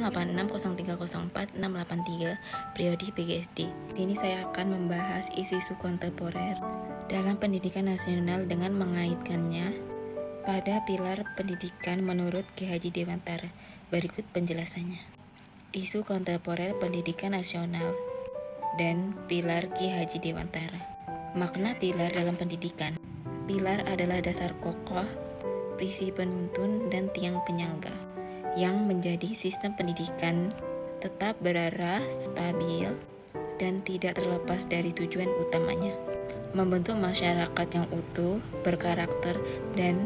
NIM 860304-683 Prodi PGSD. Di sini saya akan membahas isu-isu kontemporer dalam pendidikan nasional dengan mengaitkannya pada pilar pendidikan menurut Ki Haji Dewantara. Berikut penjelasannya. Isu kontemporer pendidikan nasional dan pilar Ki Haji Dewantara. Makna pilar dalam pendidikan. Pilar adalah dasar kokoh, prinsip penuntun, dan tiang penyangga yang menjadi sistem pendidikan tetap berarah, stabil, dan tidak terlepas dari tujuan utamanya, membentuk masyarakat yang utuh, berkarakter, dan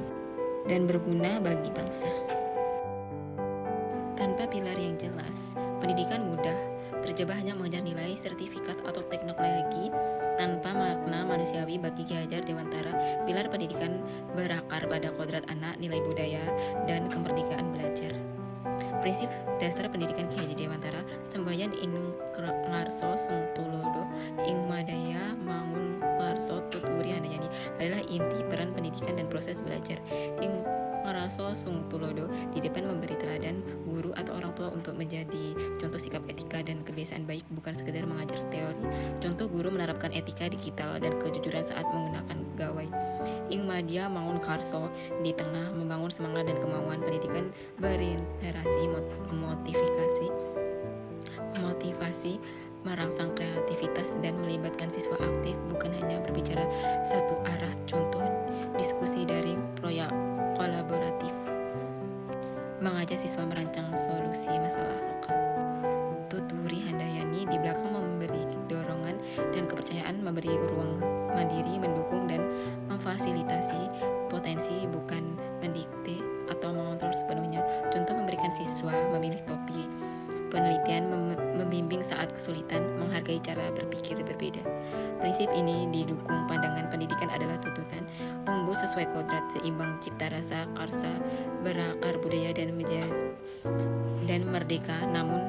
berguna bagi bangsa. Tanpa pilar yang jelas, pendidikan mudah terjebak hanya mengejar nilai, sertifikat, atau teknologi tanpa makna manusiawi. Bagi Ki Haji Dewantara, pilar pendidikan berakar pada kodrat anak, nilai budaya, dan kemerdekaan belajar. Prinsip dasar pendidikan Ki Haji Dewantara, semboyan inung ngarso sungtulodo ing madaya mangun karso tuturi handayani, adalah inti peran pendidikan dan proses belajar. Ing ngarso sungtulodo, di depan memberi teladan guru atau orang tua untuk menjadi contoh sikap etika dan kebiasaan baik, bukan sekedar mengajar teori. Contoh guru menerapkan etika digital dan kejujuran saat menggunakan gawai. Ing Madya Mangun Karso, di tengah membangun semangat dan kemauan pendidikan berinteraksi, memotivasi, merangsang kreativitas, dan melibatkan siswa aktif, bukan hanya berbicara satu arah. Contoh diskusi daring, proyek kolaboratif, mengajak siswa merancang solusi masalah lokal. Tuturi Handayani di belakang memberi dorongan dan kepercayaan, memberi ruang mandiri, mendukung dan memfasilitasi potensi, bukan mendikte atau mengontrol sepenuhnya. Contoh memberikan siswa memilih topi, penelitian, membimbing saat kesulitan, menghargai cara berpikir berbeda. Prinsip ini didukung pandangan pendidikan adalah tuntutan tumbuh sesuai kodrat, seimbang, cipta rasa, karsa, berakar budaya, dan merdeka namun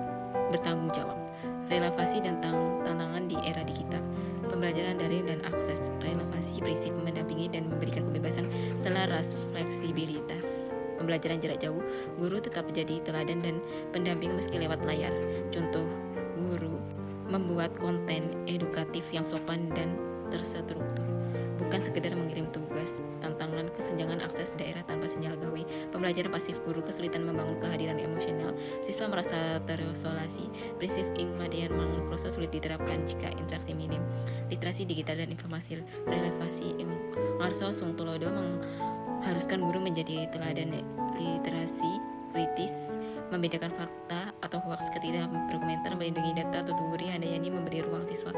bertanggung jawab. Relevasi dan tantangan di era digital. Pembelajaran daring dan akses. Relevasi, prinsip mendampingi dan memberikan kebebasan selaras fleksibilitas. Pembelajaran jarak jauh, guru tetap menjadi teladan dan pendamping meski lewat layar. Contoh, guru membuat konten edukatif yang sopan dan terstruktur, bukan sekedar mengirim tugas. Tantangan kesenjangan akses daerah tanpa sinyal gawai. Pembelajaran pasif, guru kesulitan membangun kehadiran emosional, siswa merasa terisolasi. Prinsip Ing Madian Mangun Kroso sulit diterapkan jika interaksi minim. Literasi digital dan informasi. Relevasi Ing Ngarso Sungtulodo mengharuskan guru menjadi teladan literasi kritis, membedakan fakta atau hoaks, ketika berkomentar, melindungi data. Tuturi Handayani memberi ruang siswa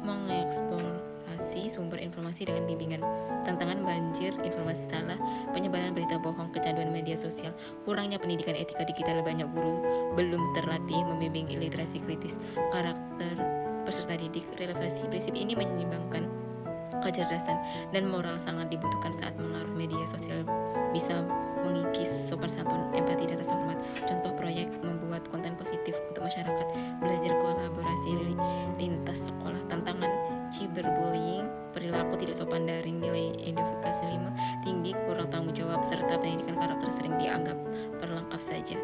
mengeksplorasi sumber informasi dengan bimbingan. Tantangan banjir informasi salah, penyebaran berita bohong, kecanduan media sosial, kurangnya pendidikan etika digital, banyak guru belum terlatih membimbing literasi kritis, karakter peserta didik. Relevasi, prinsip ini menyeimbangkan kecerdasan dan moral, sangat dibutuhkan saat mengaruh media sosial, bisa mengikis sopan santun, empati, dan rasa hormat. Contoh proyek membuat konten positif untuk masyarakat, belajar kolaborasi lintas sekolah. Tantangan cyberbullying, perilaku tidak sopan daring, nilai edukasi 5 tinggi, kurang tanggung jawab, serta pendidikan karakter sering dianggap perlengkap saja.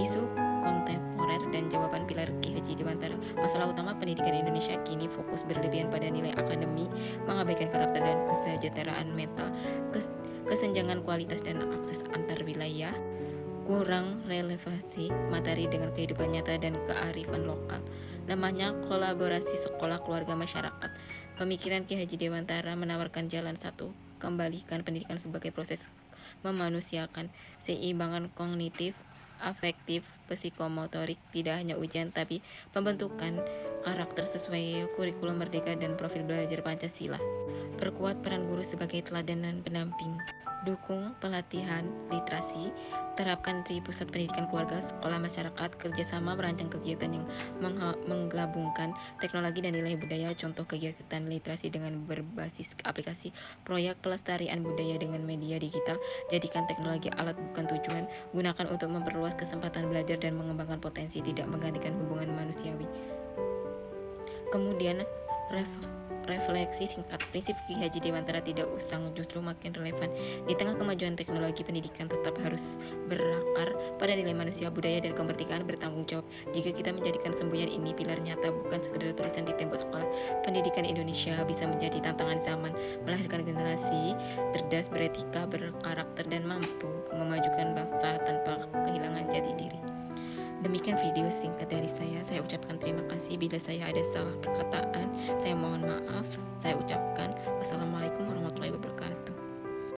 Isu kontemporer dan jawaban pilar Ki Haji Dewantara. Masalah utama pendidikan Indonesia kini fokus berlebihan pada nilai akademik, mengabaikan karakter dan kesejahteraan mental, kesenjangan kualitas dan akses antar wilayah, kurang relevansi materi dengan kehidupan nyata dan kearifan lokal, lemahnya kolaborasi sekolah, keluarga, masyarakat. Pemikiran Ki Haji Dewantara menawarkan jalan satu, kembalikan pendidikan sebagai proses memanusiakan, seimbangan kognitif, afektif, psikomotorik, tidak hanya ujian tapi pembentukan karakter sesuai kurikulum merdeka dan profil belajar Pancasila. Perkuat peran guru sebagai teladan dan pendamping. Dukung pelatihan literasi, terapkan pusat pendidikan keluarga, sekolah, masyarakat, kerjasama merancang kegiatan yang menggabungkan teknologi dan nilai budaya. Contoh kegiatan literasi dengan berbasis aplikasi, proyek pelestarian budaya dengan media digital, jadikan teknologi alat bukan tujuan, gunakan untuk memperluas kesempatan belajar dan mengembangkan potensi, tidak menggantikan hubungan manusiawi. Kemudian refleksi singkat, prinsip Ki Haji Dewantara tidak usang justru makin relevan. Di tengah kemajuan teknologi, pendidikan tetap harus berakar pada nilai manusia, budaya, dan kemerdekaan bertanggung jawab. Jika kita menjadikan semboyan ini pilar nyata, bukan sekedar tulisan di tembok sekolah, pendidikan Indonesia bisa menjadi tantangan zaman, melahirkan generasi cerdas, beretika, berkarakter, dan mampu memajukan bangsa tanpa kehilangan jati diri. Demikian video singkat dari saya ucapkan terima kasih. Bila saya ada salah perkataan, saya mohon maaf. Saya ucapkan wassalamualaikum warahmatullahi wabarakatuh.